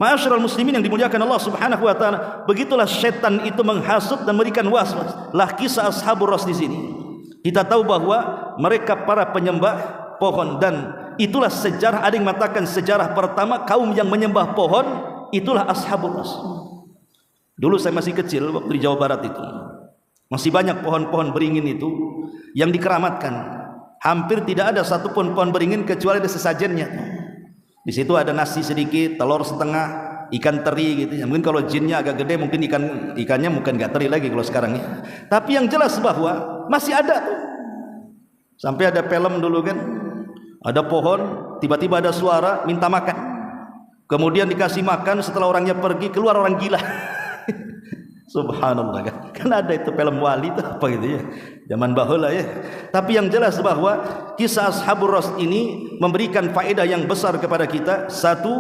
Ma'asyiral muslimin yang dimuliakan Allah Subhanahu wa taala, begitulah setan itu menghasut dan memberikan was-was. Lah kisah Ashabur Rass di sini. Kita tahu bahwa mereka para penyembah pohon, dan itulah sejarah, ada yang mengatakan sejarah pertama kaum yang menyembah pohon itulah Ashabur Rass. Dulu saya masih kecil waktu di Jawa Barat itu, masih banyak pohon-pohon beringin itu yang dikeramatkan. Hampir tidak ada satupun pohon beringin kecuali ada sesajennya. Di situ ada nasi sedikit, telur setengah, ikan teri gitu. Mungkin kalau jinnya agak gede, mungkin ikannya mungkin nggak teri lagi kalau sekarang ya. Tapi yang jelas bahwa masih ada tuh. Sampai ada film dulu kan, ada pohon, tiba-tiba ada suara minta makan. Kemudian dikasih makan, setelah orangnya pergi, keluar orang gila. Subhanallah kan. Kan ada itu film wali itu apa gitu ya, zaman bahula ya. Tapi yang jelas bahwa kisah Ashabur Rass ini memberikan faedah yang besar kepada kita. Satu,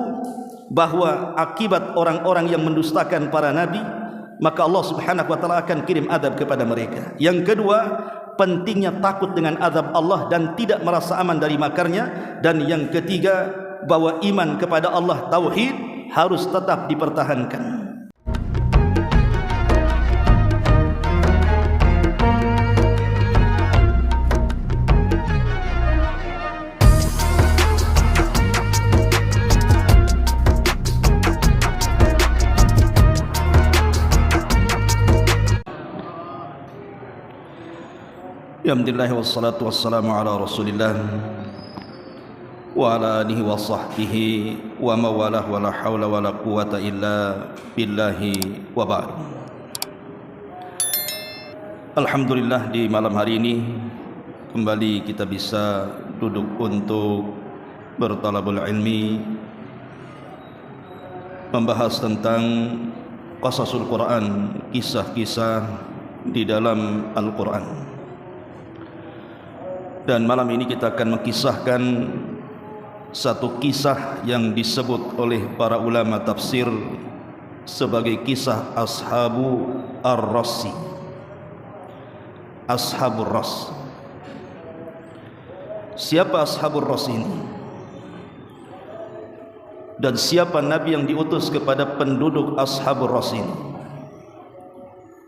bahwa akibat orang-orang yang mendustakan para nabi, maka Allah Subhanahu wa taala akan kirim azab kepada mereka. Yang kedua, pentingnya takut dengan azab Allah dan tidak merasa aman dari makarnya. Dan yang ketiga, bahwa iman kepada Allah, tauhid, harus tetap dipertahankan. Alhamdulillah wassalatu wassalamu ala rasulillah wa ala alihi wa sahbihi wa mawalah wa la hawla wa la quwata illa billahi wa ba'd. Alhamdulillah, di malam hari ini kembali kita bisa duduk untuk bertalabul ilmi, membahas tentang qasasul Quran, kisah-kisah di dalam Al-Quran. Dan malam ini kita akan mengisahkan satu kisah yang disebut oleh para ulama tafsir sebagai kisah Ashabu Ar-Rassi, Ashabur Rass. Siapa Ashabur Rass ini? Dan siapa nabi yang diutus kepada penduduk Ashabur Rass ini?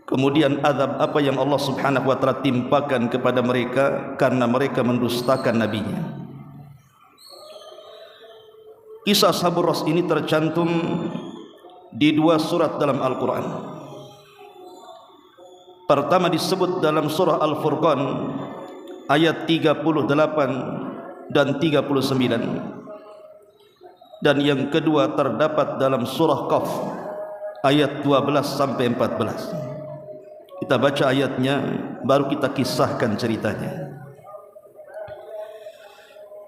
Kemudian azab apa yang Allah Subhanahu wa taala timpakan kepada mereka karena mereka mendustakan nabinya. Kisah Ashabur Rass ini tercantum di dua surat dalam Al-Quran. Pertama disebut dalam surah Al-Furqan ayat 38 dan 39. Dan yang kedua terdapat dalam surah Qaf ayat 12 sampai 14. Kita baca ayatnya, baru kita kisahkan ceritanya.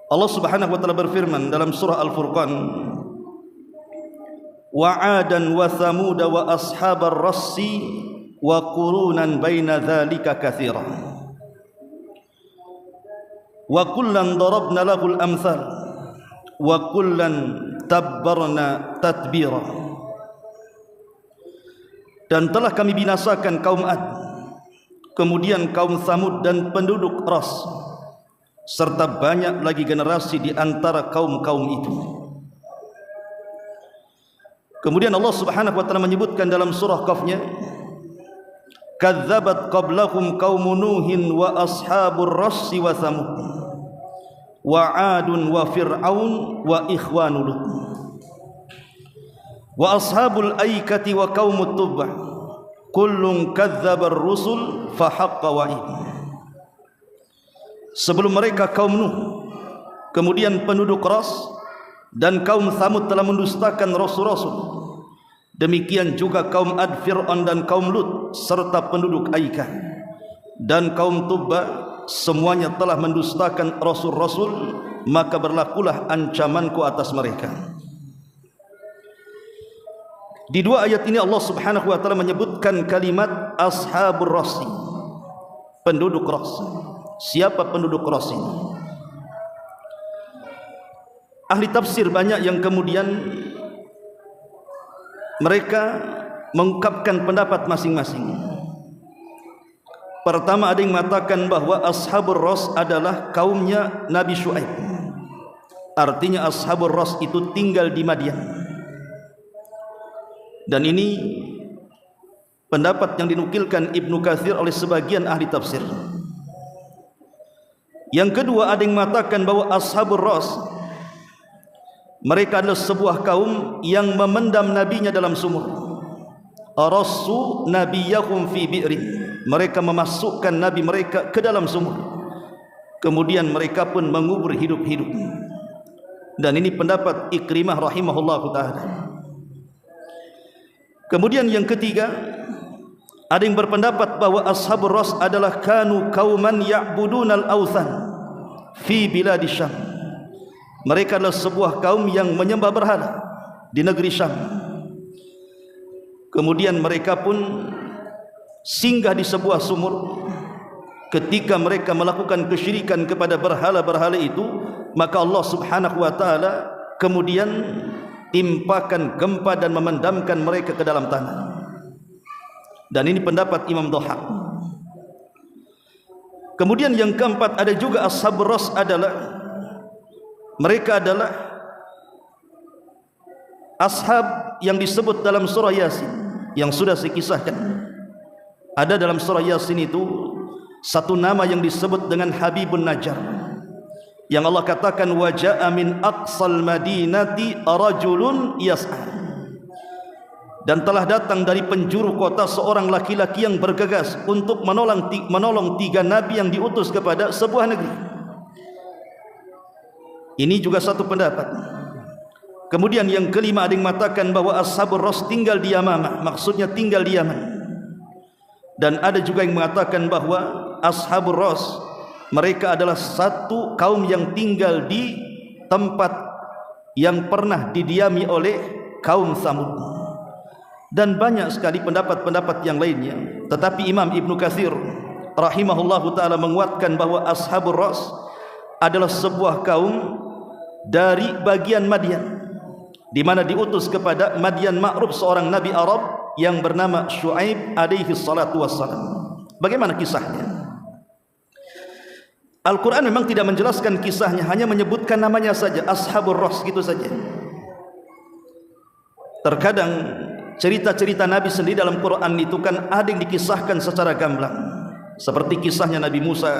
Allah Subhanahu wa taala berfirman dalam surah Al-Furqan, wa 'adan wa thamud wa ashabar rassi wa qurunan baina dzalika katsira wa kullan darabna lahul amsal wa kullan tabbarna tatbira. Dan telah kami binasakan kaum Ad, kemudian kaum Thamud dan penduduk Ras, serta banyak lagi generasi di antara kaum-kaum itu. Kemudian Allah Subhanahu wa taala menyebutkan dalam surah Qaf-nya, kadzabat qablahum qaum nuhin wa ashabur rass wa thamud wa 'adun wa fir'aun wa ikhwanu lut wa ashabul aikati wa qaumut tubbah kullun kadzabar rusul fa haqqa wa'id. Sebelum mereka kaum Nuh, kemudian penduduk Ras dan kaum Thamud telah mendustakan rasul-rasul. Demikian juga kaum Ad, Fir'aun dan kaum Lut serta penduduk Aikah dan kaum Tubbah, semuanya telah mendustakan rasul-rasul, maka berlakulah ancamanku atas mereka. Di dua ayat ini Allah Subhanahu wa taala menyebutkan kalimat Ashabur Rass, penduduk Ras. Siapa penduduk Ras ini? Ahli tafsir banyak yang kemudian mereka mengungkapkan pendapat masing-masing. Pertama, ada yang mengatakan bahwa Ashabur Rass adalah kaumnya Nabi Syuaib. Artinya Ashabur Rass itu tinggal di Madian. Dan ini pendapat yang dinukilkan Ibnu Katsir oleh sebagian ahli tafsir. Yang kedua, ada yang mengatakan bahwa Ashabur Ras mereka adalah sebuah kaum yang memendam nabinya dalam sumur. Arassu nabiyahum fi bi'ri, mereka memasukkan nabi mereka ke dalam sumur, kemudian mereka pun mengubur hidup-hidup. Dan ini pendapat Ikrimah rahimahullahu ta'ala. Kemudian yang ketiga, ada yang berpendapat bahwa Ashabur Ras adalah kanu kauman ya'budunal awthan fi biladi Syam. Mereka adalah sebuah kaum yang menyembah berhala di negeri Syam. Kemudian mereka pun singgah di sebuah sumur. Ketika mereka melakukan kesyirikan kepada berhala-berhala itu, maka Allah subhanahu wa ta'ala kemudian timpakan gempa dan memendamkan mereka ke dalam tanah. Dan ini pendapat Imam Dhahak. Kemudian yang keempat, ada juga Ashabur Ras mereka adalah ashab yang disebut dalam surah Yasin yang sudah saya kisahkan. Ada dalam surah Yasin itu satu nama yang disebut dengan Habibun Najjar, yang Allah katakan wa ja'a min aqsal madinati rajulun yas'a, dan telah datang dari penjuru kota seorang laki-laki yang bergegas untuk menolong tiga nabi yang diutus kepada sebuah negeri. Ini juga satu pendapat. Kemudian yang kelima, ada yang mengatakan bahwa Ashabur Ras tinggal di Yamamah, maksudnya tinggal di Yaman. Dan ada juga yang mengatakan bahwa Ashabur Ras mereka adalah satu kaum yang tinggal di tempat yang pernah didiami oleh kaum Tsamud. Dan banyak sekali pendapat-pendapat yang lainnya. Tetapi Imam Ibnu Katsir rahimahullahu ta'ala menguatkan bahwa Ashabur Ras adalah sebuah kaum dari bagian Madian, di mana diutus kepada Madian Ma'ruf seorang nabi Arab yang bernama Syuaib alaihi salatu wassalam. Bagaimana kisahnya? Al-Quran memang tidak menjelaskan kisahnya, hanya menyebutkan namanya saja, Ashabur Ras, gitu saja. Terkadang cerita-cerita Nabi sendiri dalam Quran itu kan ada yang dikisahkan secara gamblang, seperti kisahnya Nabi Musa,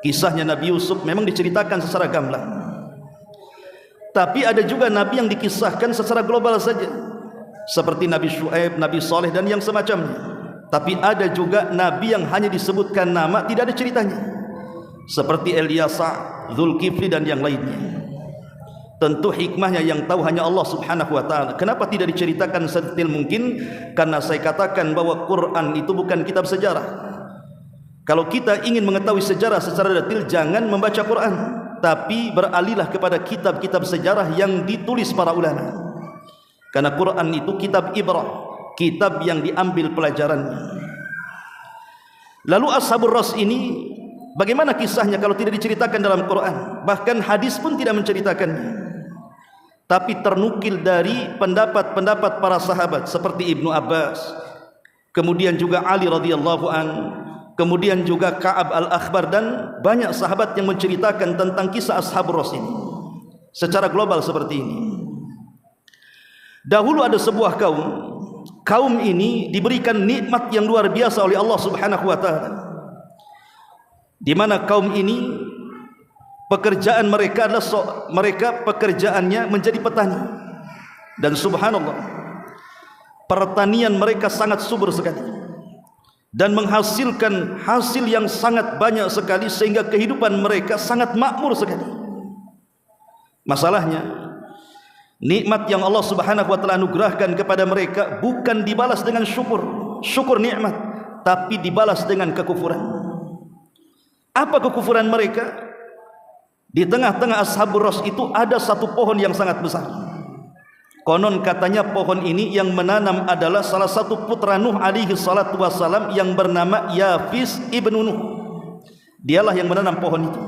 kisahnya Nabi Yusuf memang diceritakan secara gamblang. Tapi ada juga Nabi yang dikisahkan secara global saja, seperti Nabi Syuaib, Nabi Saleh dan yang semacamnya. Tapi ada juga Nabi yang hanya disebutkan nama, tidak ada ceritanya, seperti Ilyasa, Zulkifli dan yang lainnya. Tentu hikmahnya yang tahu hanya Allah subhanahu wa ta'ala. Kenapa tidak diceritakan sedetail mungkin? Karena saya katakan bahwa Quran itu bukan kitab sejarah. Kalau kita ingin mengetahui sejarah secara detail, jangan membaca Quran, tapi beralihlah kepada kitab-kitab sejarah yang ditulis para ulama. Karena Quran itu kitab ibrah, kitab yang diambil pelajarannya. Lalu Ashabur Ras ini bagaimana kisahnya kalau tidak diceritakan dalam Quran? Bahkan hadis pun tidak menceritakannya. Tapi ternukil dari pendapat-pendapat para sahabat seperti Ibnu Abbas, kemudian juga Ali radhiyallahu an, kemudian juga Ka'ab al-Akhbar, dan banyak sahabat yang menceritakan tentang kisah Ashabur Ras ini secara global seperti ini. Dahulu ada sebuah kaum ini diberikan nikmat yang luar biasa oleh Allah subhanahu wa ta'ala, di mana kaum ini pekerjaan mereka adalah pekerjaannya menjadi petani. Dan subhanallah, pertanian mereka sangat subur sekali dan menghasilkan hasil yang sangat banyak sekali, sehingga kehidupan mereka sangat makmur sekali. Masalahnya, nikmat yang Allah subhanahu wa ta'ala anugerahkan kepada mereka bukan dibalas dengan syukur nikmat, tapi dibalas dengan kekufuran. Apa kekufuran mereka? Di tengah-tengah Ashabur Ras itu ada satu pohon yang sangat besar. Konon katanya pohon ini yang menanam adalah salah satu putra Nuh alaihi salatu wassalam yang bernama Yafis ibnu Nuh. Dialah yang menanam pohon itu.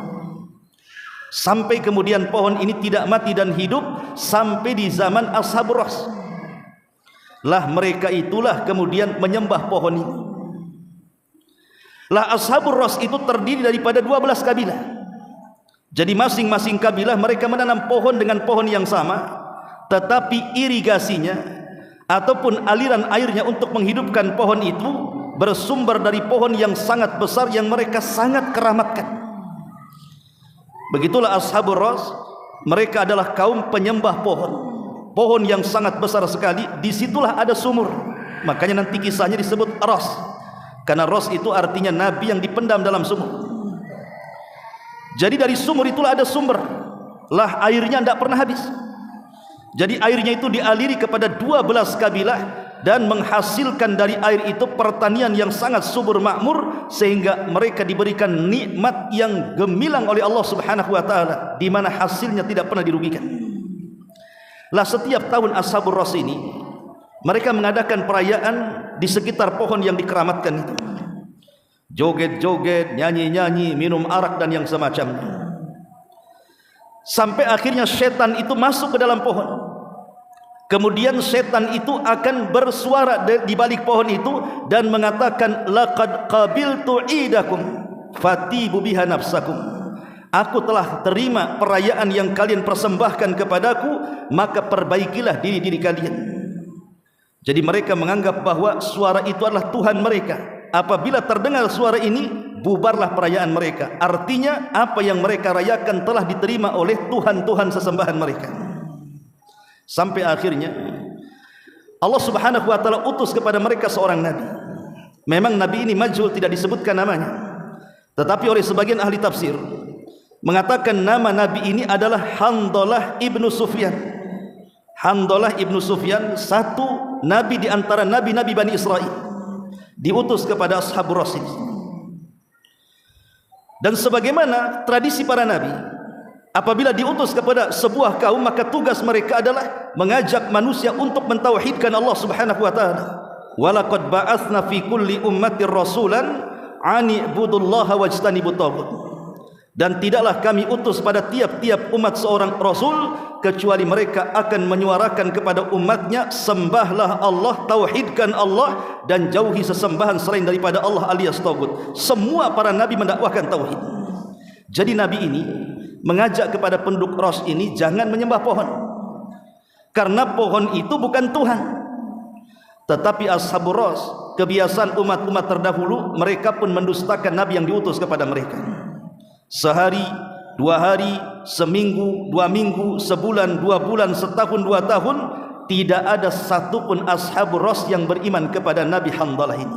Sampai kemudian pohon ini tidak mati dan hidup sampai di zaman Ashabur Ras. Lah mereka itulah kemudian menyembah pohon ini. Lah Ashabur Ras itu terdiri daripada 12 kabilah. Jadi masing-masing kabilah mereka menanam pohon dengan pohon yang sama, tetapi irigasinya ataupun aliran airnya untuk menghidupkan pohon itu bersumber dari pohon yang sangat besar yang mereka sangat keramatkan. Begitulah Ashabur Ras, mereka adalah kaum penyembah pohon. Pohon yang sangat besar sekali, disitulah ada sumur. Makanya nanti kisahnya disebut Ras, karena Ras itu artinya nabi yang dipendam dalam sumur. Jadi dari sumur itulah ada sumber, lah airnya tidak pernah habis. Jadi airnya itu dialiri kepada 12 kabilah dan menghasilkan dari air itu pertanian yang sangat subur makmur, sehingga mereka diberikan nikmat yang gemilang oleh Allah Subhanahu wa taala, di mana hasilnya tidak pernah dirugikan. Lah setiap tahun Ashabur Ras ini mereka mengadakan perayaan di sekitar pohon yang dikeramatkan itu. Joget-joget, nyanyi-nyanyi, minum arak dan yang semacamnya. Sampai akhirnya setan itu masuk ke dalam pohon. Kemudian setan itu akan bersuara di balik pohon itu dan mengatakan, laqad qabiltu idakum fatibu biha nafsakum. Aku telah terima perayaan yang kalian persembahkan kepadaku, maka perbaikilah diri-diri kalian. Jadi mereka menganggap bahwa suara itu adalah Tuhan mereka. Apabila terdengar suara ini, bubarlah perayaan mereka. Artinya apa yang mereka rayakan telah diterima oleh Tuhan-Tuhan sesembahan mereka. Sampai akhirnya Allah Subhanahu wa taala utus kepada mereka seorang nabi. Memang nabi ini majhul, tidak disebutkan namanya, tetapi oleh sebagian ahli tafsir mengatakan nama nabi ini adalah Handalah ibnu Sufyan. Handalah ibnu Sufyan, satu nabi di antara nabi-nabi Bani Israel, diutus kepada Ashabur Ras. Dan sebagaimana tradisi para nabi, apabila diutus kepada sebuah kaum, maka tugas mereka adalah mengajak manusia untuk mentauhidkan Allah Subhanahu wa taala. Walaqad ba'atsna fi kulli ummatir rasulan an ibudullaha wajtanibut taghut. Dan tidaklah kami utus pada tiap-tiap umat seorang rasul kecuali mereka akan menyuarakan kepada umatnya, sembahlah Allah, tauhidkan Allah, dan jauhi sesembahan selain daripada Allah alias taghut. Semua para nabi mendakwahkan tauhid. Jadi nabi ini mengajak kepada penduduk Ras ini jangan menyembah pohon, karena pohon itu bukan Tuhan. Tetapi Ashabur Ras, kebiasaan umat-umat terdahulu, mereka pun mendustakan nabi yang diutus kepada mereka. Sehari, 2 hari, seminggu, 2 minggu, sebulan, 2 bulan, setahun, 2 tahun, tidak ada satupun Ashabur Ras yang beriman kepada Nabi Handalah ini.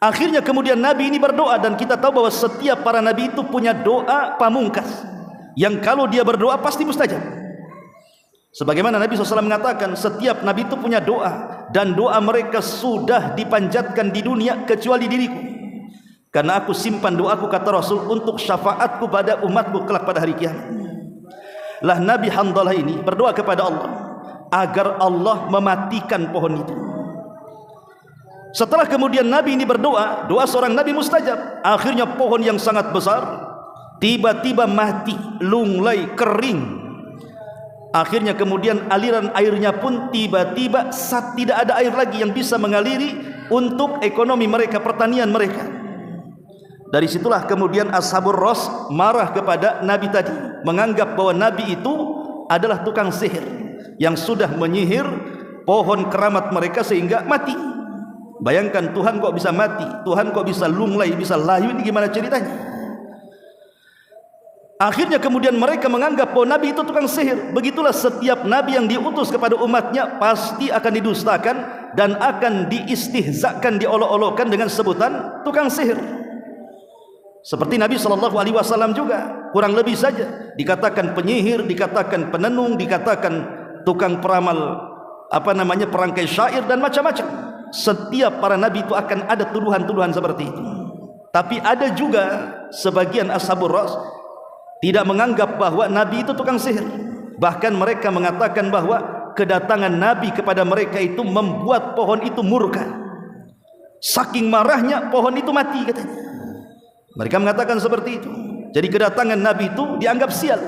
Akhirnya kemudian Nabi ini berdoa, dan kita tahu bahwa setiap para Nabi itu punya doa pamungkas yang kalau dia berdoa pasti mustajab. Sebagaimana Nabi SAW mengatakan, setiap Nabi itu punya doa, dan doa mereka sudah dipanjatkan di dunia kecuali diriku, karena aku simpan doaku, kata Rasul, untuk syafaatku pada umatku kelak pada hari kiamat. Lah Nabi Handalah ini berdoa kepada Allah agar Allah mematikan pohon itu. Setelah kemudian Nabi ini berdoa, doa seorang Nabi mustajab. Akhirnya pohon yang sangat besar tiba-tiba mati, lunglai, kering. Akhirnya kemudian aliran airnya pun tiba-tiba tidak ada air lagi yang bisa mengaliri untuk ekonomi mereka, pertanian mereka. Dari situlah kemudian Ashabur Ras marah kepada Nabi tadi, menganggap bahwa Nabi itu adalah tukang sihir yang sudah menyihir pohon keramat mereka sehingga mati. Bayangkan, Tuhan kok bisa mati, Tuhan kok bisa lunglai, bisa layu, ini gimana ceritanya? Akhirnya kemudian mereka menganggap bahwa Nabi itu tukang sihir. Begitulah setiap Nabi yang diutus kepada umatnya pasti akan didustakan dan akan diistihzakan, diolok-olokkan dengan sebutan tukang sihir. Seperti Nabi SAW juga, kurang lebih saja dikatakan penyihir, dikatakan penenung, dikatakan tukang peramal, perangkai syair dan macam-macam. Setiap para nabi itu akan ada tuduhan-tuduhan seperti itu. Tapi ada juga sebagian Ashabur Ras tidak menganggap bahwa nabi itu tukang sihir. Bahkan mereka mengatakan bahwa kedatangan nabi kepada mereka itu membuat pohon itu murka. Saking marahnya pohon itu mati, katanya. Mereka mengatakan seperti itu. Jadi kedatangan Nabi itu dianggap sial.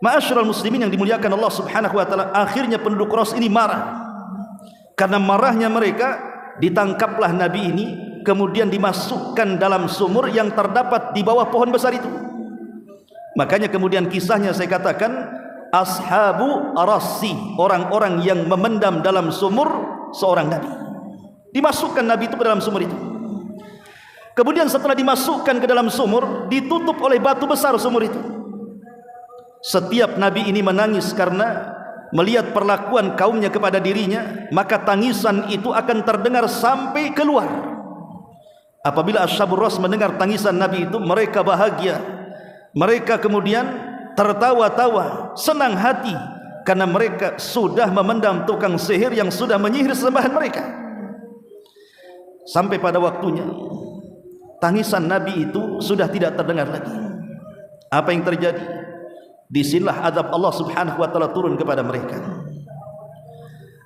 Ma'asyiral muslimin yang dimuliakan Allah Subhanahu wa taala, akhirnya penduduk Ras ini marah. Karena marahnya mereka, ditangkaplah Nabi ini, kemudian dimasukkan dalam sumur yang terdapat di bawah pohon besar itu. Makanya kemudian kisahnya saya katakan, ashabu arasi, orang-orang yang memendam dalam sumur seorang nabi. Dimasukkan nabi itu ke dalam sumur itu. Kemudian setelah dimasukkan ke dalam sumur, ditutup oleh batu besar sumur itu. Setiap nabi ini menangis karena melihat perlakuan kaumnya kepada dirinya, maka tangisan itu akan terdengar sampai keluar. Apabila ashabur ras mendengar tangisan nabi itu, mereka bahagia. Mereka kemudian tertawa-tawa, senang hati, karena mereka sudah memendam tukang sihir yang sudah menyihir sesembahan mereka. Sampai pada waktunya tangisan nabi itu sudah tidak terdengar lagi. Apa yang terjadi? Disinilah azab Allah subhanahu wa ta'ala turun kepada mereka.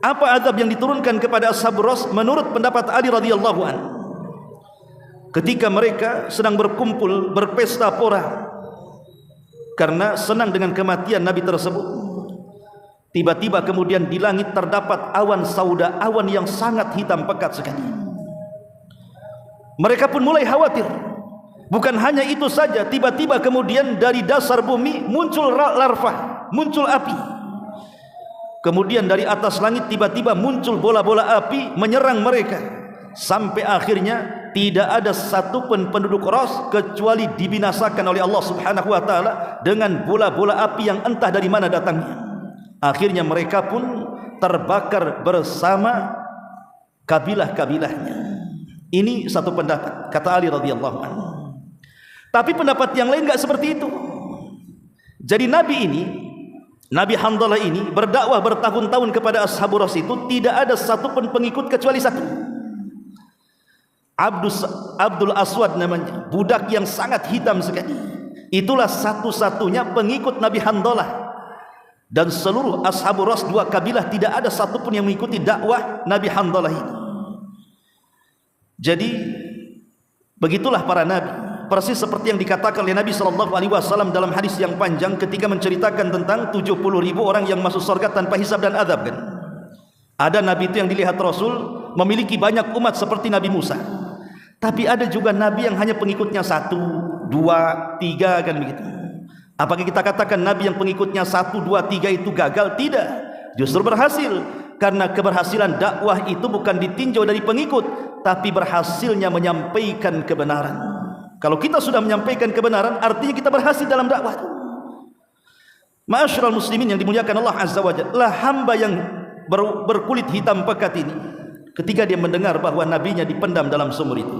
Apa azab yang diturunkan kepada ashabur ras? Menurut pendapat Ali radhiyallahu anhu, ketika mereka sedang berkumpul berpesta pora karena senang dengan kematian nabi tersebut, tiba-tiba kemudian di langit terdapat awan sauda, awan yang sangat hitam pekat sekali. Mereka pun mulai khawatir. Bukan hanya itu saja, tiba-tiba kemudian dari dasar bumi muncul larva, muncul api. Kemudian dari atas langit tiba-tiba muncul bola-bola api menyerang mereka. Sampai akhirnya tidak ada satupun penduduk Ras kecuali dibinasakan oleh Allah subhanahu wa ta'ala dengan bola-bola api yang entah dari mana datangnya. Akhirnya mereka pun terbakar bersama kabilah-kabilahnya. Ini satu pendapat, kata Ali radhiyallahu anhu. Tapi pendapat yang lain enggak seperti itu. Jadi nabi ini, Nabi Handalah ini berdakwah bertahun-tahun kepada ashabur ras itu, tidak ada satupun pengikut kecuali satu. Abdul Aswad namanya, budak yang sangat hitam sekali. Itulah satu-satunya pengikut Nabi Handalah. Dan seluruh ashabur ras dua kabilah tidak ada satupun yang mengikuti dakwah Nabi Handalah ini. Jadi begitulah para nabi, persis seperti yang dikatakan oleh Nabi SAW dalam hadis yang panjang ketika menceritakan tentang 70.000 orang yang masuk surga tanpa hisab dan azab kan. Ada nabi itu yang dilihat Rasul memiliki banyak umat seperti Nabi Musa. Tapi ada juga nabi yang hanya pengikutnya 1, 2, 3 kan begitu. Apakah kita katakan nabi yang pengikutnya 1, 2, 3 itu gagal? Tidak, justru berhasil. Karena keberhasilan dakwah itu bukan ditinjau dari pengikut, tapi berhasilnya menyampaikan kebenaran. Kalau kita sudah menyampaikan kebenaran, artinya kita berhasil dalam dakwah. Ma'asyiral muslimin yang dimuliakan Allah azza wa jalla, hamba yang berkulit hitam pekat ini, ketika dia mendengar bahwa nabinya dipendam dalam sumur itu,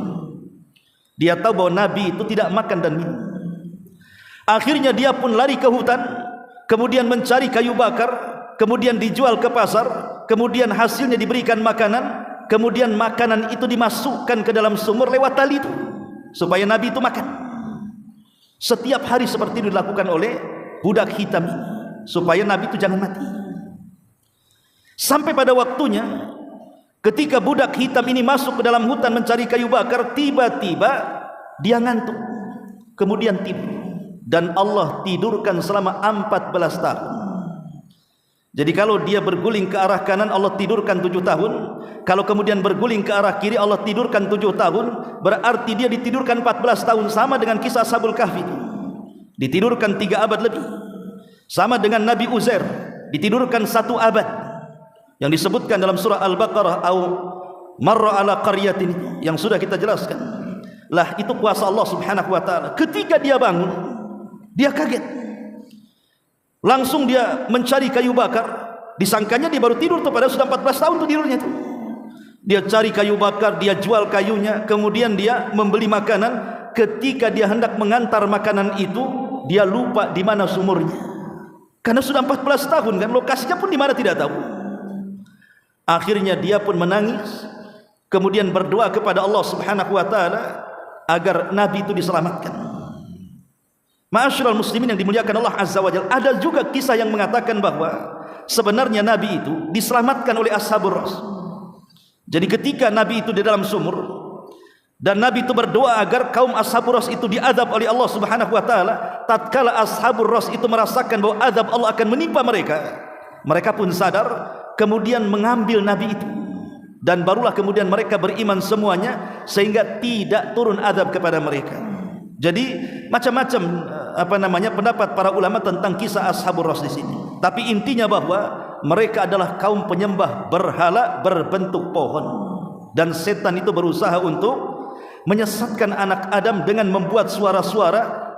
dia tahu bahwa nabi itu tidak makan dan minum. Akhirnya dia pun lari ke hutan, kemudian mencari kayu bakar, kemudian dijual ke pasar, kemudian hasilnya diberikan makanan, kemudian makanan itu dimasukkan ke dalam sumur lewat tali itu supaya nabi itu makan. Setiap hari seperti itu dilakukan oleh budak hitam ini supaya nabi itu jangan mati. Sampai pada waktunya ketika budak hitam ini masuk ke dalam hutan mencari kayu bakar, tiba-tiba dia ngantuk, kemudian tidur, dan Allah tidurkan selama 14 tahun. Jadi kalau dia berguling ke arah kanan, Allah tidurkan 7 tahun. Kalau kemudian berguling ke arah kiri, Allah tidurkan 7 tahun. Berarti dia ditidurkan 14 tahun. Sama dengan kisah Ashabul Kahfi itu, ditidurkan 3 abad lebih. Sama dengan Nabi Uzair, ditidurkan 1 abad, yang disebutkan dalam surah Al-Baqarah, au marra ala qaryatin, yang sudah kita jelaskan. Lah itu kuasa Allah subhanahu wa ta'ala. Ketika dia bangun, dia kaget. Langsung dia mencari kayu bakar. Disangkanya dia baru tidur tuh, padahal sudah 14 tahun tuh tidurnya tuh. Dia cari kayu bakar, dia jual kayunya, kemudian dia membeli makanan. Ketika dia hendak mengantar makanan itu, dia lupa di mana sumurnya. Karena sudah 14 tahun kan, lokasinya pun di mana tidak tahu. Akhirnya dia pun menangis, kemudian berdoa kepada Allah subhanahu wa ta'ala agar nabi itu diselamatkan. Ma'asyiral muslimin yang dimuliakan Allah azza wa jalla, ada juga kisah yang mengatakan bahwa sebenarnya nabi itu diselamatkan oleh ashabur ras. Jadi ketika nabi itu di dalam sumur dan nabi itu berdoa agar kaum ashabur ras itu diazab oleh Allah subhanahu wa ta'ala, tatkala ashabur ras itu merasakan bahwa azab Allah akan menimpa mereka, mereka pun sadar, kemudian mengambil nabi itu, dan barulah kemudian mereka beriman semuanya, sehingga tidak turun azab kepada mereka. Jadi macam-macam pendapat para ulama tentang kisah ashabur ras di sini. Tapi intinya bahwa mereka adalah kaum penyembah berhala berbentuk pohon, dan setan itu berusaha untuk menyesatkan anak Adam dengan membuat suara-suara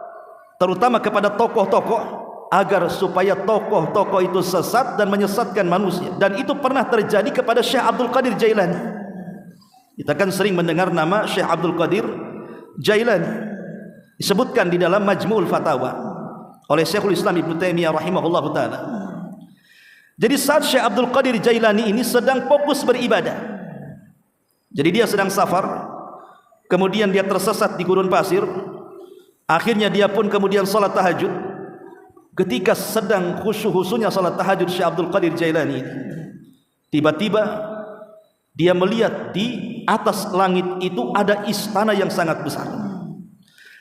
terutama kepada tokoh-tokoh agar supaya tokoh-tokoh itu sesat dan menyesatkan manusia. Dan itu pernah terjadi kepada Syekh Abdul Qadir Jailani. Kita kan sering mendengar nama Syekh Abdul Qadir Jailani, disebutkan di dalam Majmu'ul Fatawa oleh Syekhul Islam Ibnu Taimiyah rahimahullahu taala. Jadi saat Syekh Abdul Qadir Jailani ini sedang fokus beribadah, jadi dia sedang safar, kemudian dia tersesat di gurun pasir, akhirnya dia pun kemudian salat tahajud. Ketika sedang khusyuk-khusyuknya salat tahajud Syekh Abdul Qadir Jailani, tiba-tiba dia melihat di atas langit itu ada istana yang sangat besar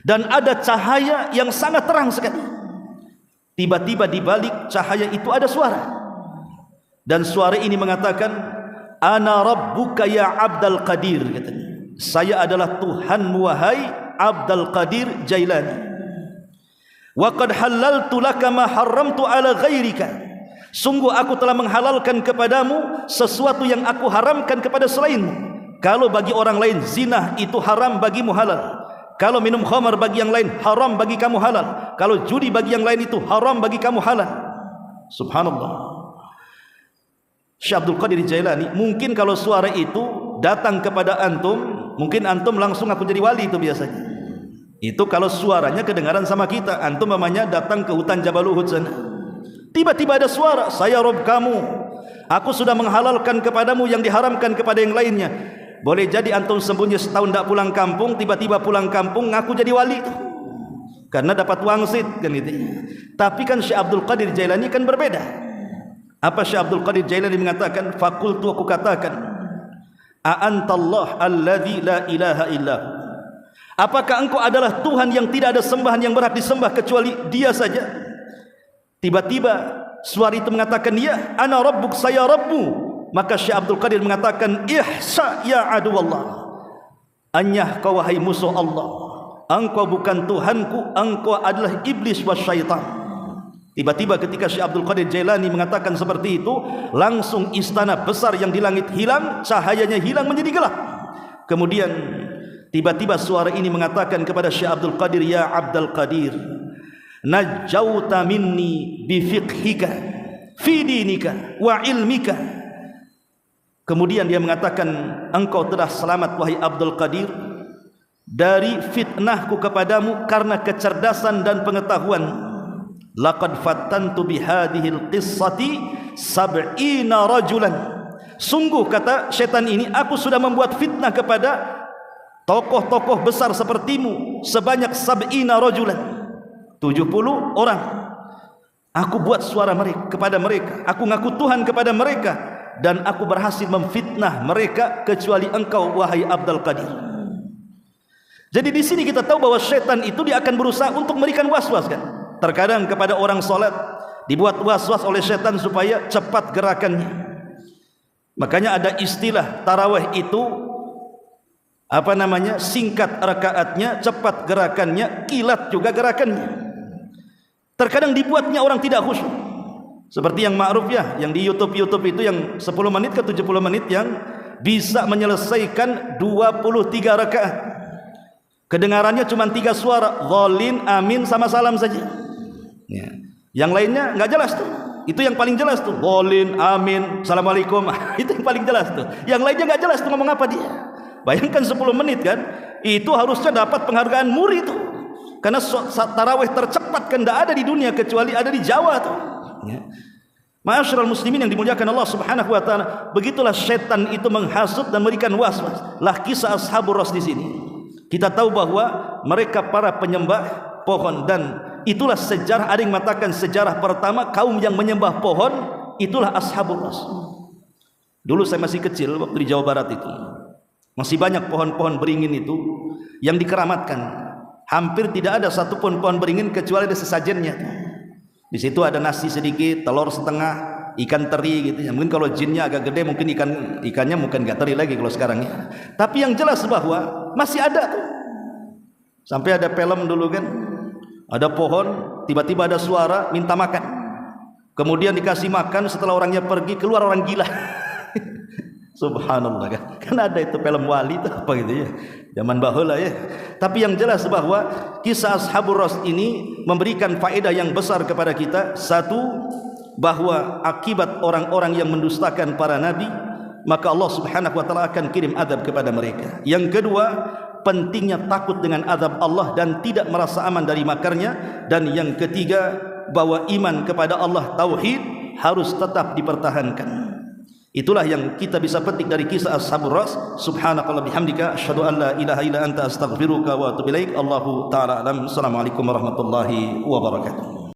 dan ada cahaya yang sangat terang sekali. Tiba-tiba di balik cahaya itu ada suara, dan suara ini mengatakan, "Ana rabbuka ya Abdul Qadir," katanya, "Saya adalah Tuhanmu wahai Abdul Qadir Jailani. Wa qad halaltu laka ma haramtu ala ghairika." Sungguh aku telah menghalalkan kepadamu sesuatu yang aku haramkan kepada selainmu. Kalau bagi orang lain zina itu haram, bagimu halal. Kalau minum khamar bagi yang lain haram, bagi kamu halal. Kalau judi bagi yang lain itu haram, bagi kamu halal. Subhanallah. Syekh Abdul Qadir Jailani, mungkin kalau suara itu datang kepada antum, mungkin antum langsung aku jadi wali itu biasanya. Itu kalau suaranya kedengaran sama kita. Antum namanya datang ke hutan Jabal Uhud sana, tiba-tiba ada suara, "Saya Rob kamu, aku sudah menghalalkan kepadamu yang diharamkan kepada yang lainnya." Boleh jadi antum sembunyi setahun tak pulang kampung, tiba-tiba pulang kampung ngaku jadi wali itu, karena dapat wangsit kan itu. Tapi kan Syekh Abdul Qadir Jailani kan berbeda. Apa Syekh Abdul Qadir Jailani mengatakan? "Fakultu," aku katakan, "A antallah alladzi la ilaha illa. Apakah engkau adalah Tuhan yang tidak ada sembahan yang berhak disembah kecuali Dia saja?" Tiba-tiba suara itu mengatakan, "Ya, ana rabbuk, saya Rabbu." Maka Syekh Abdul Qadir mengatakan, "Ihsa ya aduwallah, anyah kau wahai musuh Allah, engkau bukan Tuhanku, engkau adalah iblis wa syaitan." Tiba-tiba ketika Syekh Abdul Qadir Jailani mengatakan seperti itu, langsung istana besar yang di langit hilang, cahayanya hilang menjadi gelap. Kemudian tiba-tiba suara ini mengatakan kepada Syekh Abdul Qadir, "Ya Abdul Qadir, najauta minni bifiqhika fi dinika wa ilmika." Kemudian dia mengatakan, "Engkau telah selamat wahai Abdul Qadir dari fitnahku kepadamu karena kecerdasan dan pengetahuan. Laqad fattantu bihadhil qissati sab'ina rajulan." Sungguh, kata setan ini, aku sudah membuat fitnah kepada tokoh-tokoh besar sepertimu sebanyak sab'ina rajulan, 70 orang. Aku buat suara mereka kepada mereka, aku ngaku Tuhan kepada mereka, dan aku berhasil memfitnah mereka kecuali engkau wahai Abdul Qadir. Jadi di sini kita tahu bahwa setan itu dia akan berusaha untuk memberikan was-was kan. Terkadang kepada orang salat dibuat was-was oleh setan supaya cepat gerakannya. Makanya ada istilah tarawih itu apa namanya? Singkat rakaatnya, cepat gerakannya, kilat juga gerakannya. Terkadang dibuatnya orang tidak khusyuk. Seperti yang ma'ruf ya, yang di YouTube itu yang 10 menit ke 70 menit yang bisa menyelesaikan 23 rakaat. Kedengarannya cuma 3 suara, dhalin, amin sama salam saja. Ya. Yang lainnya enggak jelas tuh. Itu yang paling jelas tuh, dhalin, amin, assalamualaikum. Itu yang paling jelas tuh. Yang lainnya enggak jelas tuh ngomong apa dia. Bayangkan 10 menit kan, itu harusnya dapat penghargaan muri itu. Karena tarawih tercepat kan enggak ada di dunia kecuali ada di Jawa tuh. Ya. Ma'asyiral muslimin yang dimuliakan Allah Subhanahu wa taala, begitulah setan itu menghasut dan memberikan was-was. Lah kisah Ashabur Ras di sini. Kita tahu bahwa mereka para penyembah pohon, dan itulah sejarah, ada yang mengatakan sejarah pertama kaum yang menyembah pohon itulah Ashabur Ras. Dulu saya masih kecil waktu di Jawa Barat itu, masih banyak pohon-pohon beringin itu yang dikeramatkan. Hampir tidak ada satupun pohon beringin kecuali ada sesajennya. Di situ ada nasi sedikit, telur setengah, ikan teri gitu ya. Mungkin kalau jinnya agak gede mungkin ikannya mungkin enggak teri lagi kalau sekarang ya. Tapi yang jelas bahwa masih ada tuh. Sampai ada film dulu kan, ada pohon, tiba-tiba ada suara minta makan. kemudian dikasih makan, setelah orangnya pergi keluar orang gila. Subhanallah kan. Kan ada itu film wali itu apa gitu ya. Zaman baheula ya. Tapi yang jelas bahwa kisah Ashabur Rass ini memberikan faedah yang besar kepada kita. Satu, bahwa akibat orang-orang yang mendustakan para nabi, maka Allah Subhanahu wa taala akan kirim azab kepada mereka. Yang kedua, pentingnya takut dengan azab Allah dan tidak merasa aman dari makarnya. Dan yang ketiga, bahwa iman kepada Allah, tauhid, harus tetap dipertahankan. Itulah yang kita bisa petik dari kisah Ashabur Rass. Subhanakallah bihamdika asyhadu an la ilaha illa anta astaghfiruka wa atubu ilaik. Allahu taala alam. Assalamualaikum warahmatullahi wabarakatuh.